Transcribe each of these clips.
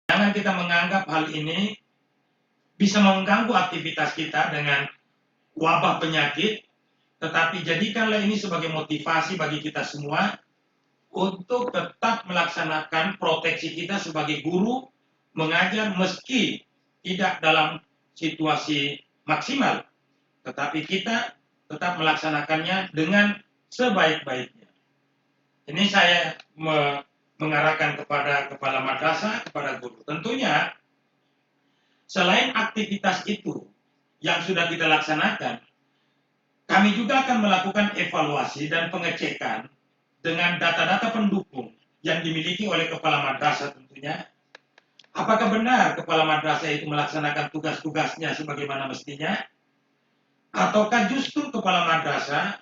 Jangan kita menganggap hal ini bisa mengganggu aktivitas kita dengan wabah penyakit, tetapi jadikanlah ini sebagai motivasi bagi kita semua untuk tetap melaksanakan proteksi kita sebagai guru mengajar meski tidak dalam situasi maksimal, tetapi kita tetap melaksanakannya dengan sebaik-baiknya. Ini saya mengarahkan kepada kepala madrasah, kepada guru. Tentunya selain aktivitas itu yang sudah kita laksanakan, kami juga akan melakukan evaluasi dan pengecekan dengan data-data pendukung yang dimiliki oleh kepala madrasah tentunya. Apakah benar kepala madrasah itu melaksanakan tugas-tugasnya sebagaimana mestinya? Ataukah justru kepala madrasah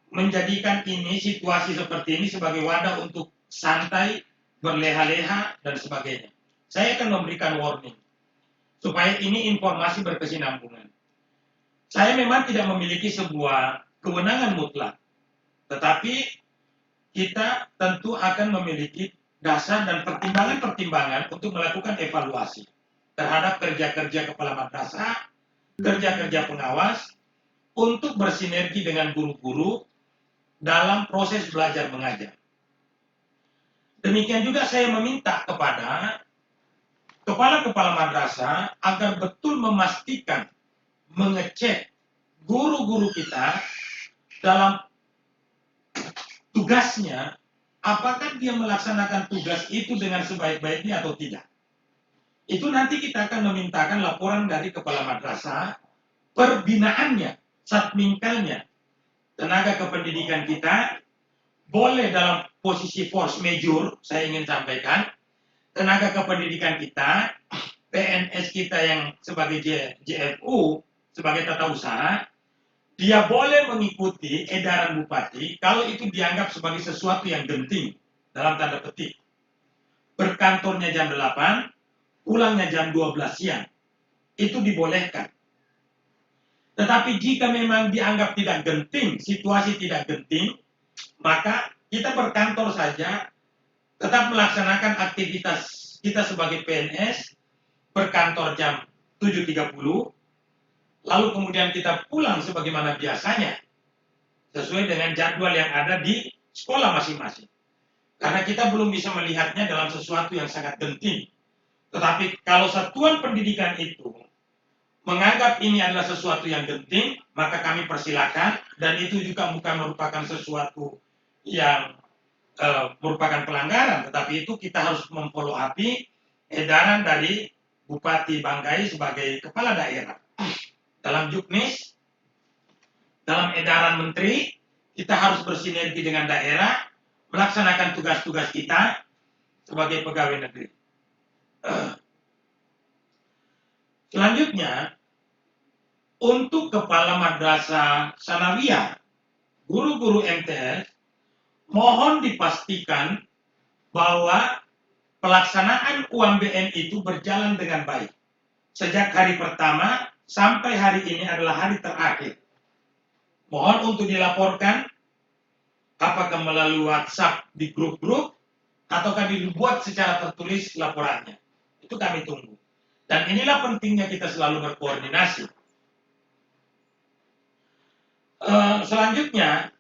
menjadikan ini, situasi seperti ini sebagai wadah untuk santai, berleha-leha, dan sebagainya? Saya akan memberikan warning, supaya ini informasi berkesinambungan. Saya memang tidak memiliki sebuah kewenangan mutlak, tetapi kita tentu akan memiliki dasar dan pertimbangan-pertimbangan untuk melakukan evaluasi terhadap kerja-kerja kepala madrasah, kerja-kerja pengawas, untuk bersinergi dengan guru-guru dalam proses belajar mengajar. Demikian juga saya meminta kepada kepala-kepala madrasah agar betul memastikan, mengecek guru-guru kita dalam tugasnya, apakah dia melaksanakan tugas itu dengan sebaik-baiknya atau tidak. Itu nanti kita akan memintakan laporan dari kepala madrasah, perbinaannya, satminkalnya, tenaga kependidikan kita, boleh dalam posisi force major, saya ingin sampaikan, tenaga kependidikan kita, PNS kita yang sebagai JFU, sebagai tata usaha, dia boleh mengikuti edaran bupati kalau itu dianggap sebagai sesuatu yang genting, dalam tanda petik. Berkantornya jam 8, pulangnya jam 12 siang. Itu dibolehkan. Tetapi jika memang dianggap tidak genting, situasi tidak genting, maka kita berkantor saja, tetap melaksanakan aktivitas kita sebagai PNS, berkantor jam 7.30, lalu kemudian kita pulang sebagaimana biasanya, sesuai dengan jadwal yang ada di sekolah masing-masing. Karena kita belum bisa melihatnya dalam sesuatu yang sangat genting. Tetapi kalau satuan pendidikan itu menganggap ini adalah sesuatu yang genting, maka kami persilakan, dan itu juga bukan merupakan sesuatu yang merupakan pelanggaran, tetapi itu kita harus memfollow up edaran dari Bupati Banggai sebagai kepala daerah. Dalam juknis, dalam edaran menteri, kita harus bersinergi dengan daerah, melaksanakan tugas-tugas kita sebagai pegawai negeri. Selanjutnya, untuk kepala madrasah sanawiyah, guru-guru MTS, mohon dipastikan bahwa pelaksanaan UMBN itu berjalan dengan baik. Sejak hari pertama sampai hari ini adalah hari terakhir. Mohon untuk dilaporkan, apakah melalui WhatsApp di grup-grup, ataukah dibuat secara tertulis laporannya. Itu kami tunggu. Dan inilah pentingnya kita selalu berkoordinasi. Selanjutnya,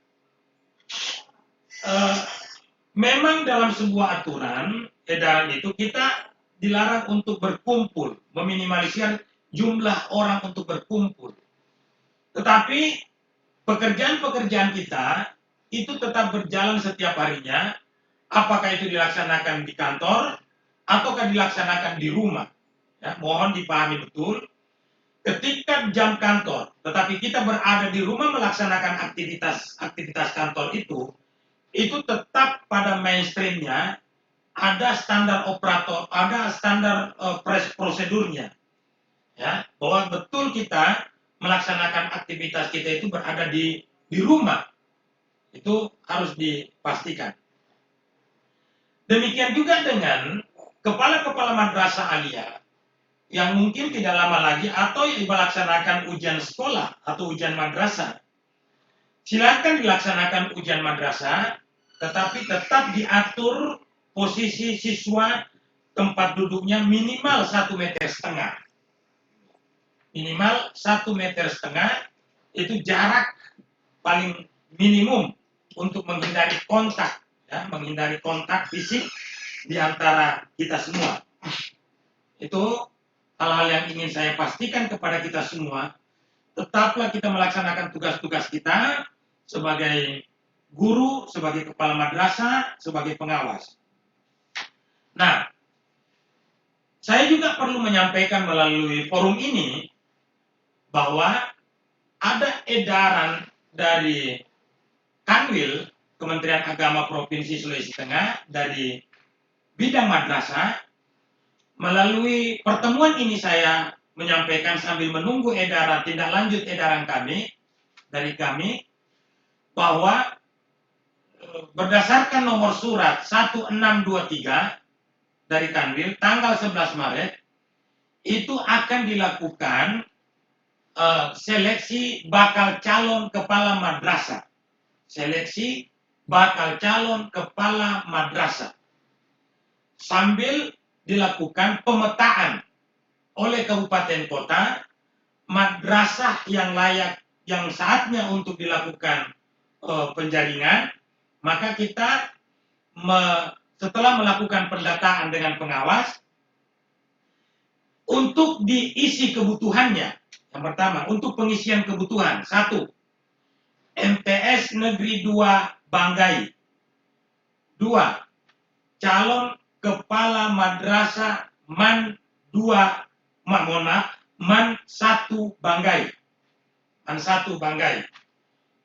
memang dalam sebuah aturan edaran itu kita dilarang untuk berkumpul, meminimalisir jumlah orang untuk berkumpul. Tetapi pekerjaan-pekerjaan kita itu tetap berjalan setiap harinya, apakah itu dilaksanakan di kantor ataukah dilaksanakan di rumah. Ya, mohon dipahami betul, ketika jam kantor, tetapi kita berada di rumah melaksanakan aktivitas kantor itu tetap pada mainstreamnya ada standar operator, ada standar prosedurnya, ya, bahwa betul kita melaksanakan aktivitas kita itu berada di rumah, itu harus dipastikan. Demikian juga dengan kepala-kepala madrasah aliyah yang mungkin tidak lama lagi atau yang melaksanakan ujian sekolah atau ujian madrasah. Silakan dilaksanakan ujian madrasah, tetapi tetap diatur posisi siswa tempat duduknya minimal 1,5 meter. Minimal 1,5 meter itu jarak paling minimum untuk menghindari kontak, ya, menghindari kontak fisik di antara kita semua. Itu hal-hal yang ingin saya pastikan kepada kita semua. Tetaplah kita melaksanakan tugas-tugas kita sebagai guru, sebagai kepala madrasah, sebagai pengawas. Nah, saya juga perlu menyampaikan melalui forum ini bahwa ada edaran dari Kanwil, Kementerian Agama Provinsi Sulawesi Tengah, dari bidang madrasah. Melalui pertemuan ini saya menyampaikan sambil menunggu edaran, tindak lanjut edaran dari kami, bahwa berdasarkan nomor surat 1623 dari Kanwil tanggal 11 Maret, itu akan dilakukan seleksi bakal calon kepala madrasah. Seleksi bakal calon kepala madrasah. Sambil dilakukan pemetaan oleh kabupaten kota madrasah yang layak, yang saatnya untuk dilakukan penjaringan, maka kita setelah melakukan pendataan dengan pengawas, untuk diisi kebutuhannya. Yang pertama, untuk pengisian kebutuhan. 1. MTS Negeri 2 Banggai. 2. Calon kepala madrasah MAN 1 Banggai. MAN 1 Banggai.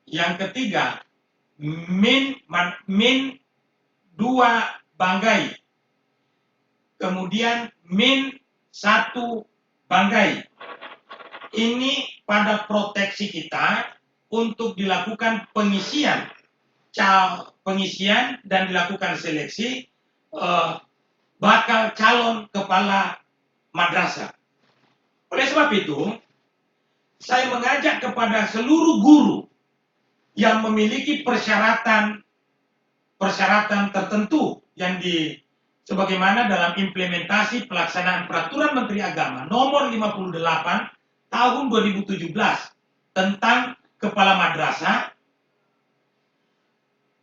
Yang ketiga, MIN 2 Banggai. Kemudian MIN 1 Banggai. Ini pada proteksi kita untuk dilakukan pengisian dan dilakukan seleksi bakal calon kepala madrasah. Oleh sebab itu, saya mengajak kepada seluruh guru yang memiliki persyaratan tertentu yang sebagaimana dalam implementasi pelaksanaan Peraturan Menteri Agama Nomor 58 Tahun 2017 tentang kepala madrasah,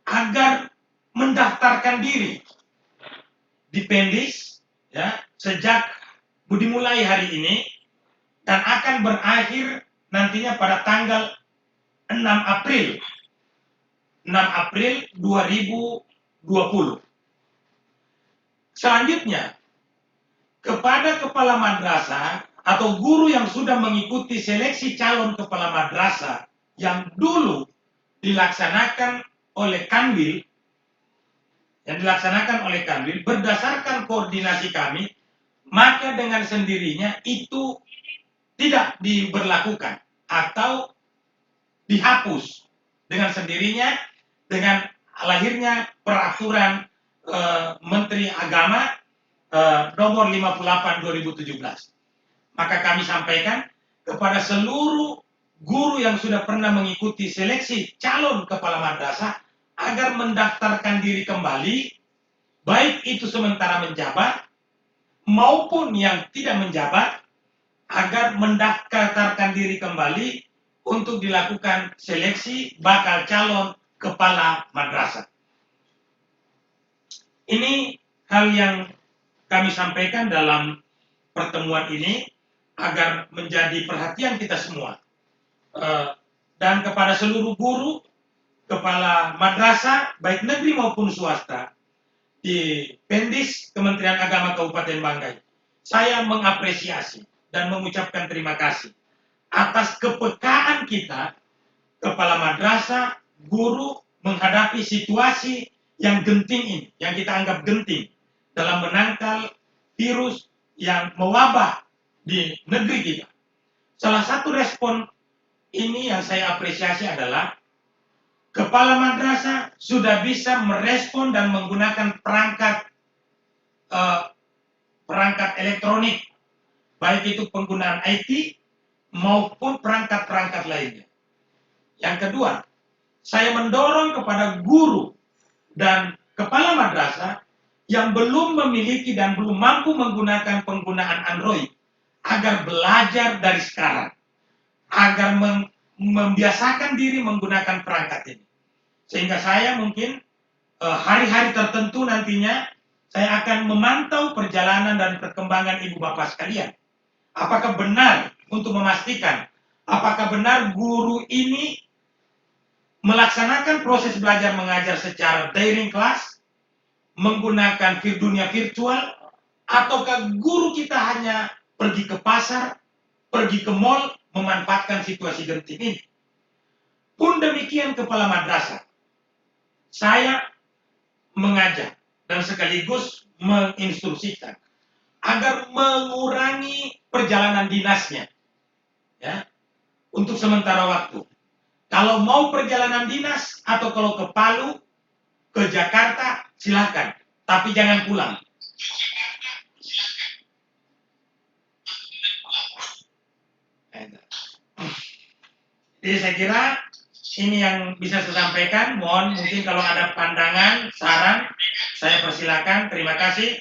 agar mendaftarkan diri di Pendis, ya, sejak dimulai hari ini dan akan berakhir nantinya pada tanggal 6 April 2020. Selanjutnya, kepada kepala madrasah atau guru yang sudah mengikuti seleksi calon kepala madrasah yang dulu dilaksanakan oleh Kanwil, berdasarkan koordinasi kami, maka dengan sendirinya itu tidak diberlakukan atau dihapus dengan sendirinya dengan lahirnya Peraturan Menteri Agama Nomor 58 2017. Maka kami sampaikan kepada seluruh guru yang sudah pernah mengikuti seleksi calon kepala madrasah agar mendaftarkan diri kembali, baik itu sementara menjabat maupun yang tidak menjabat, agar mendaftarkan diri kembali untuk dilakukan seleksi bakal calon kepala madrasah. Ini hal yang kami sampaikan dalam pertemuan ini agar menjadi perhatian kita semua. Dan kepada seluruh guru, kepala madrasah, baik negeri maupun swasta, di Pendis Kementerian Agama Kabupaten Banggai, saya mengapresiasi dan mengucapkan terima kasih atas kepekaan kita, kepala madrasah, guru, menghadapi situasi yang genting ini, yang kita anggap genting, dalam menangkal virus yang mewabah di negeri kita. Salah satu respon ini yang saya apresiasi adalah kepala madrasah sudah bisa merespon dan menggunakan perangkat elektronik, baik itu penggunaan IT maupun perangkat-perangkat lainnya. Yang kedua, saya mendorong kepada guru dan kepala madrasah yang belum memiliki dan belum mampu menggunakan penggunaan Android agar belajar dari sekarang, agar membiasakan diri menggunakan perangkat ini. Sehingga saya mungkin hari-hari tertentu nantinya saya akan memantau perjalanan dan perkembangan ibu bapak sekalian. Apakah benar untuk memastikan apakah benar guru ini melaksanakan proses belajar mengajar secara daring kelas, menggunakan dunia virtual, ataukah guru kita hanya pergi ke pasar, pergi ke mall, memanfaatkan situasi genting ini. Pun demikian kepala madrasah, saya mengajak dan sekaligus menginstruksikan agar mengurangi perjalanan dinasnya, ya, untuk sementara waktu. Kalau mau perjalanan dinas atau kalau ke Palu, ke Jakarta, silakan, tapi jangan pulang. Jadi saya kira ini yang bisa saya sampaikan. Mohon mungkin kalau ada pandangan, saran, saya persilakan. Terima kasih.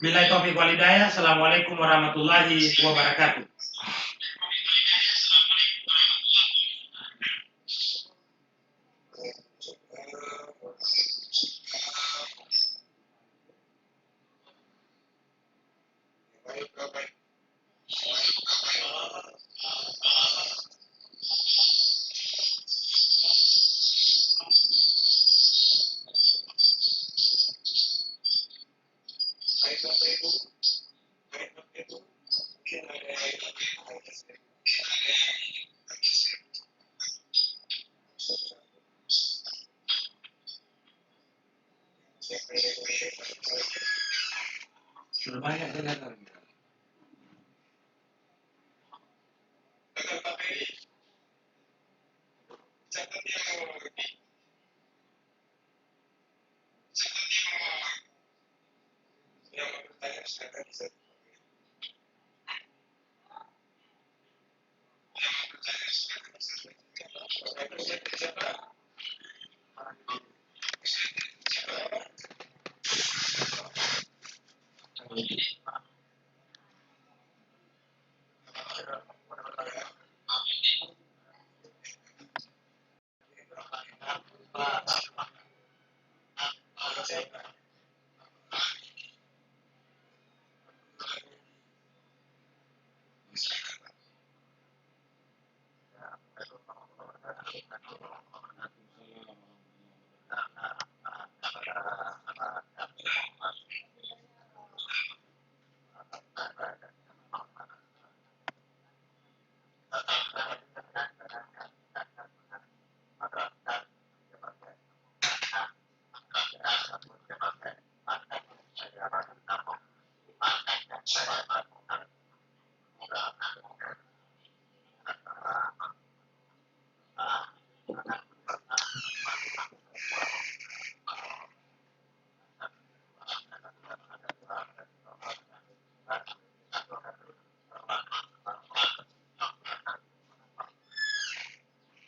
Billahi taufiq wal hidayah. Assalamualaikum warahmatullahi wabarakatuh. Sudah banyak dengar.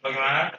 Bagaimana?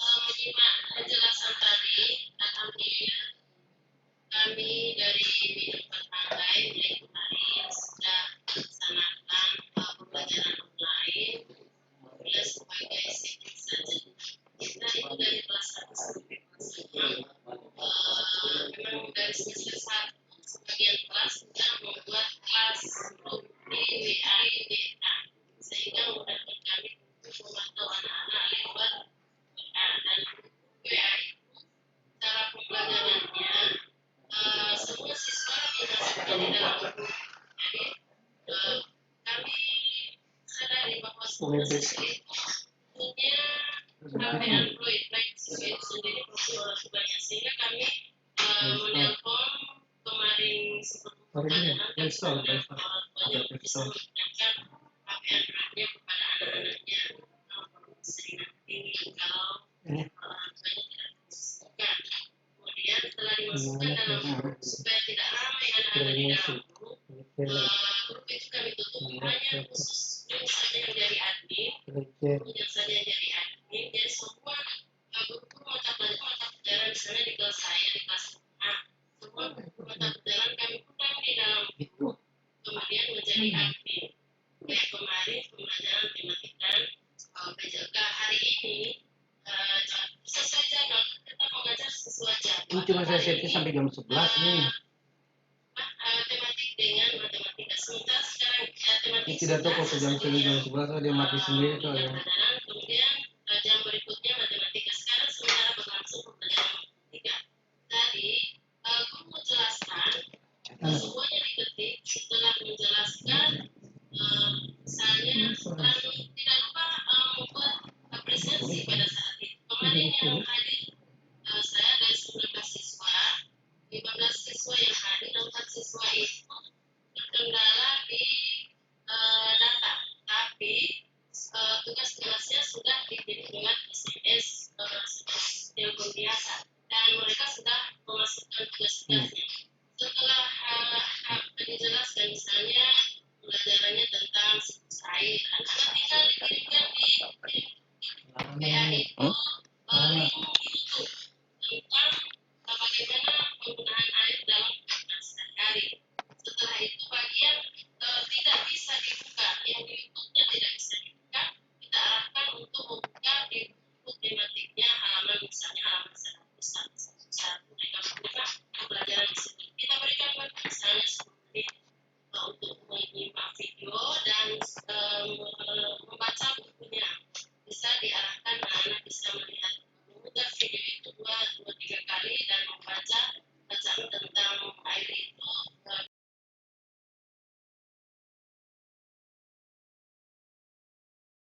Menyimak penjelasan tadi, alhamdulillah kami dari Bidang Berbagai mulai kemarin sudah melaksanakan pembelajaran online mulai sebagai setting saja. Kita itu dari kelas 1 sampai kelas 5 memang dari semester 1 sebagian kelas sudah membuat kelas grup di WA sehingga memudahkan kami untuk memantau anak-anak lewat dan WA cara pembelajarannya semua siswa dimasukkan di dalam grup. Jadi kami sadari bahwa semua siswa itu punya HP Android baik siswa itu sendiri maupun orang tuanya, sehingga kami menelpon kemarin bagaimana misalkan orang tuanya bisa mengingatkan HP anak-anaknya kepada anak-anaknya sering ini kalau orang tuanya tidak memasukkan. Kemudian setelah dimasukkan dalam grup supaya tidak ramai anak-anak di dalam grup, grup itu kami tutup hanya khusus yang saja yang jadi admin, yang saja yang jadi admin. Jadi semua guru-guru mata pelajaran misalnya di kelas saya di kelas A, semua mata pelajaran kami undang di dalam grup, kemudian menjadi admin. Kayak kemarin pembelajaran matematika PJK hari ini sesuai jadwal kita mengajar sesuai jadwal. Ini cuma saya setting sampai jam 11 nih. Tematik dengan matematika. Sementara sekarang tematik Ini tidak tahu kalau jam 11 dia mati sendiri tuh ya. Kemudian jam berikutnya matematika. Sekarang sementara berlangsung pembelajaran matematika. Tadi guru menjelaskan semuanya diketik. Setelah menjelaskan misalnya tidak lupa membuat apresiasi pada saat itu. Kemarin yang hadir saya dari 19 siswa, 15 siswa yang hadir, 4 siswa itu terkendala di data, tapi tugas-tugasnya sudah dikirim dengan SMS telepon biasa dan mereka sudah memasukkan tugas-tugasnya.